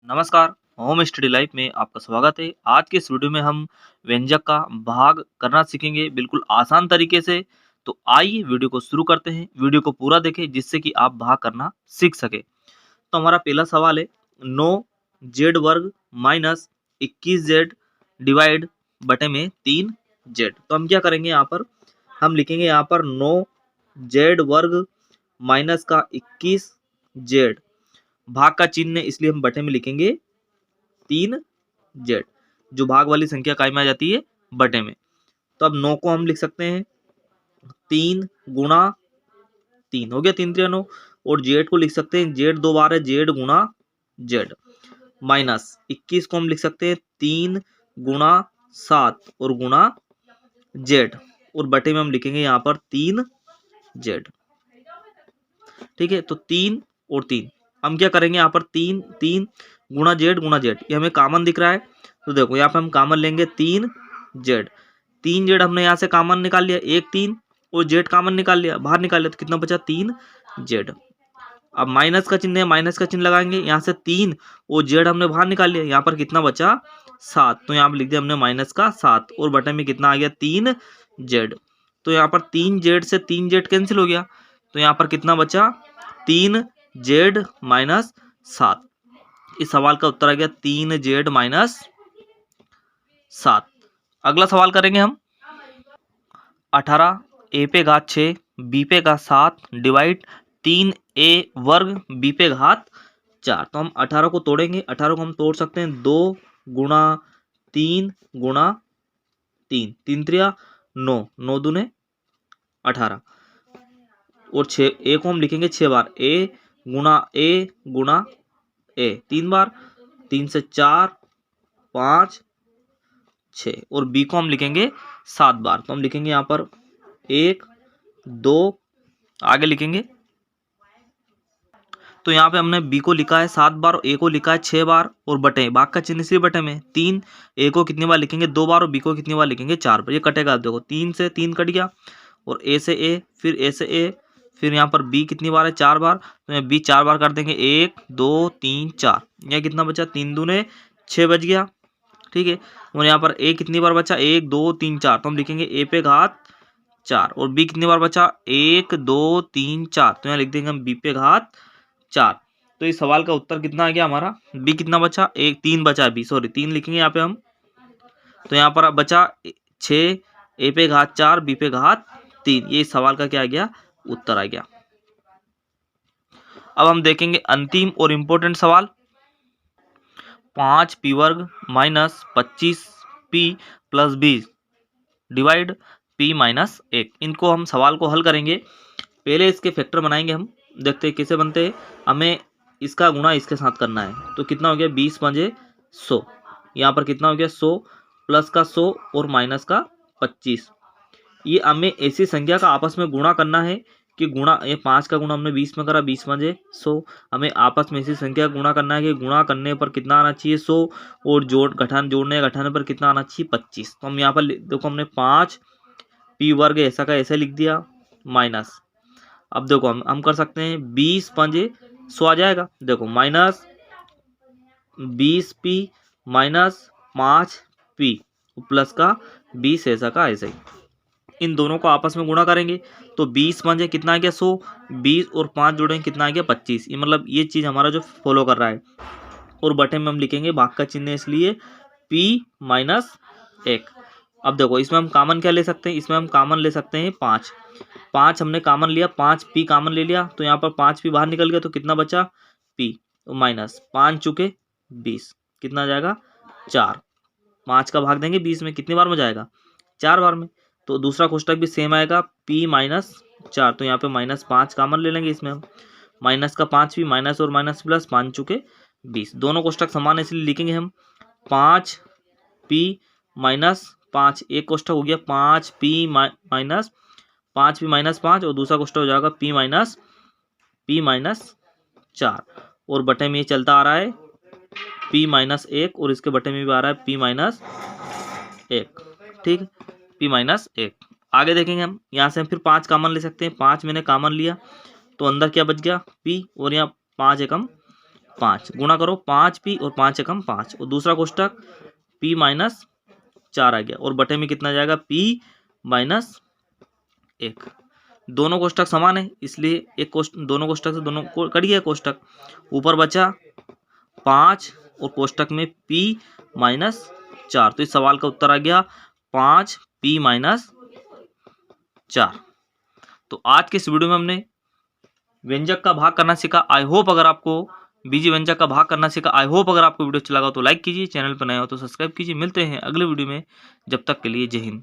नमस्कार। Home study life में आपका स्वागत है। आज के इस वीडियो में हम व्यंजक का भाग करना सीखेंगे बिल्कुल आसान तरीके से। तो आइए वीडियो को शुरू करते हैं। वीडियो को पूरा देखें जिससे कि आप भाग करना सीख सके। तो हमारा पहला सवाल है 9 जेड वर्ग माइनस 21 जेड डिवाइड बटे में 3 जेड। तो हम क्या करेंगे, यहाँ पर हम लिखेंगे यहाँ पर 9 जेड वर्ग माइनस का 21 जेड, भाग का चिन्ह है इसलिए हम बटे में लिखेंगे 3 जेड। जो भाग वाली संख्या काय में आ जाती है, बटे में। तो अब 9 को हम लिख सकते हैं 3 गुणा 3, हो गया 3 3 9। और जेड को लिख सकते हैं, जेड 2 बार है, जेड गुणा जेड, माइनस 21 को हम लिख सकते हैं 3 गुणा 7 और गुणा जेड, और बटे में हम लिखेंगे यहाँ पर 3 जेड। ठीक है, तो 3 और 3 हम क्या करेंगे, यहाँ पर 3 3 गुणा जेड, ये हमें कॉमन दिख रहा है। तो देखो यहाँ पे हम कॉमन लेंगे 3 जेड। 3 जेड हमने यहाँ से कॉमन निकाल लिया, 1 3 और जेड कॉमन निकाल लिया, बाहर निकाल लिया, तो कितना बचा 3 जेड। अब माइनस का चिन्ह है, माइनस का चिन्ह लगाएंगे, यहाँ से 3 और जेड हमने बाहर निकाल लिया, यहाँ पर कितना बचा 7। तो यहाँ पर लिख दिया हमने माइनस का 7 और बटन में कितना आ गया 3 जेड। तो यहाँ पर 3 जेड से 3 जेड कैंसिल हो गया, तो यहाँ पर कितना बचा 3 जेड माइनस 7। इस सवाल का उत्तर आ गया 3 जेड माइनस 7। अगला सवाल करेंगे हम 18 ए पे घात 6 बी पे घात 7 डिवाइड 3 ए वर्ग बी पे घात 4। तो हम 18 को तोड़ेंगे, 18 को हम तोड़ सकते हैं 2 गुणा 3 गुणा 3, 3 3 9, 9 दूने 18, और 6 ए को हम लिखेंगे 6 बार, ए गुणा ए 3 बार, 3 से 4 5 6, और बी को हम लिखेंगे 7 बार। तो हम लिखेंगे यहाँ पर 1 2, आगे लिखेंगे। तो यहाँ पे हमने बी को लिखा है 7 बार और ए को लिखा है 6 बार, और बटे भाग का चिन्ह इसलिए बटे में 3, ए को कितनी बार लिखेंगे 2 बार और बी को कितनी बार लिखेंगे 4 बार। ये कटेगा, आप देखो 3 से 3 कट गया, और ए से ए, फिर ए से ए, फिर यहाँ पर बी कितनी बार है 4 बार, तो यहाँ बी 4 बार कर देंगे 1 2 3 4, यहाँ कितना बचा 3 दूने 6 बच गया। ठीक है, और यहाँ पर ए कितनी बार बचा 1 2 3 4, तो हम लिखेंगे ए पे घात 4, और बी कितनी बार बचा 1 2 3 4, तो यहाँ लिख देंगे हम बी पे घात 4। तो इस सवाल का उत्तर कितना आ गया हमारा, बी कितना बचा 1 3 बचा है, बी सॉरी 3 लिखेंगे यहाँ पे हम। तो यहाँ पर बचा 6 ए पे घात 4 बी पे घात 3, ये इस सवाल का क्या आ गया, उत्तर आ गया। अब हम देखेंगे अंतिम और इम्पोर्टेंट सवाल 5 पी वर्ग minus 25 P plus 20 divide P minus 1। इनको हम सवाल को हल करेंगे, पहले इसके फैक्टर बनाएंगे हम, देखते हैं कैसे बनते हैं। हमें इसका गुणा इसके साथ करना है, तो कितना हो गया 20 पंजे 100, यहाँ पर कितना हो गया 100 प्लस का 100 और माइनस का 25। ये हमें ऐसी संख्या का आपस में गुणा करना है कि गुणा, ये 5 का गुणा हमने 20 में करा, 20 पंजे 100, हमें आपस में ऐसी संख्या का गुणा करना है कि गुणा करने पर कितना आना चाहिए 100, और घटाने पर कितना आना चाहिए 25। तो हम यहाँ पर देखो हमने 5 पी वर्ग ऐसा का ऐसे लिख दिया माइनस, अब देखो हम कर सकते हैं 20 पंजे 100 आ जाएगा, देखो minus 20 P minus 5 P plus का 20 ऐसा का ऐसे ही, इन दोनों को आपस में गुणा करेंगे तो 20 पंजे कितना आ गया 100, 20 और 5 जोड़ेंगे कितना आ गया 25। ये मतलब ये चीज़ हमारा जो फॉलो कर रहा है, और बटे में हम लिखेंगे भाग का चिन्ह इसलिए p माइनस 1। अब देखो इसमें हम कॉमन क्या ले सकते हैं, इसमें हम कॉमन ले सकते हैं 5, 5 हमने कॉमन लिया, 5 पी कॉमन ले लिया, तो यहाँ पर 5 पी बाहर निकल गया, तो कितना बचा p, तो माइनस 5 चुके 20, कितना आ जाएगा 4, 5 का भाग देंगे 20 में, कितनी बार में जाएगा 4 बार में। तो दूसरा कोष्टक भी सेम आएगा p माइनस 4, तो यहाँ पे माइनस 5 कॉमन ले लेंगे, इसमें हम माइनस का 5 भी, माइनस और माइनस प्लस 5 चुके 20, दोनों कोष्टक समान इसलिए लिखेंगे हम 5 p माइनस 5, एक कोष्टक हो गया 5 p माइनस 5 p माइनस 5, और दूसरा कोष्टक हो जाएगा p माइनस 4, और बटे में ये चलता आ रहा है p माइनस 1, और इसके बटे में भी आ रहा है p माइनस 1। ठीक, p माइनस 1। आगे देखेंगे हम, यहाँ से हम फिर 5 कॉमन ले सकते हैं, 5 मैंने कॉमन लिया तो अंदर क्या बच गया p, और यहाँ 5 एकम 5 गुणा करो 5p और 5 एकम 5 और दूसरा कोष्टक p माइनस 4 आ गया और बटे में कितना जाएगा p माइनस 1। दोनों कोष्टक समान है इसलिए एक कोष्टक दोनों कोष्टक से दोनों को कट गया कोष्टक। ऊपर बचा 5 और कोष्टक में p माइनस 4। तो इस सवाल का उत्तर आ गया 5p माइनस 4। तो आज के इस वीडियो में हमने व्यंजक का भाग करना सीखा। आई होप अगर आपको बीजी व्यंजक का भाग करना सीखा। आई होप अगर आपको वीडियो अच्छा लगा तो लाइक कीजिए, चैनल पर नए हो तो सब्सक्राइब कीजिए। मिलते हैं अगले वीडियो में, जब तक के लिए जय हिंद।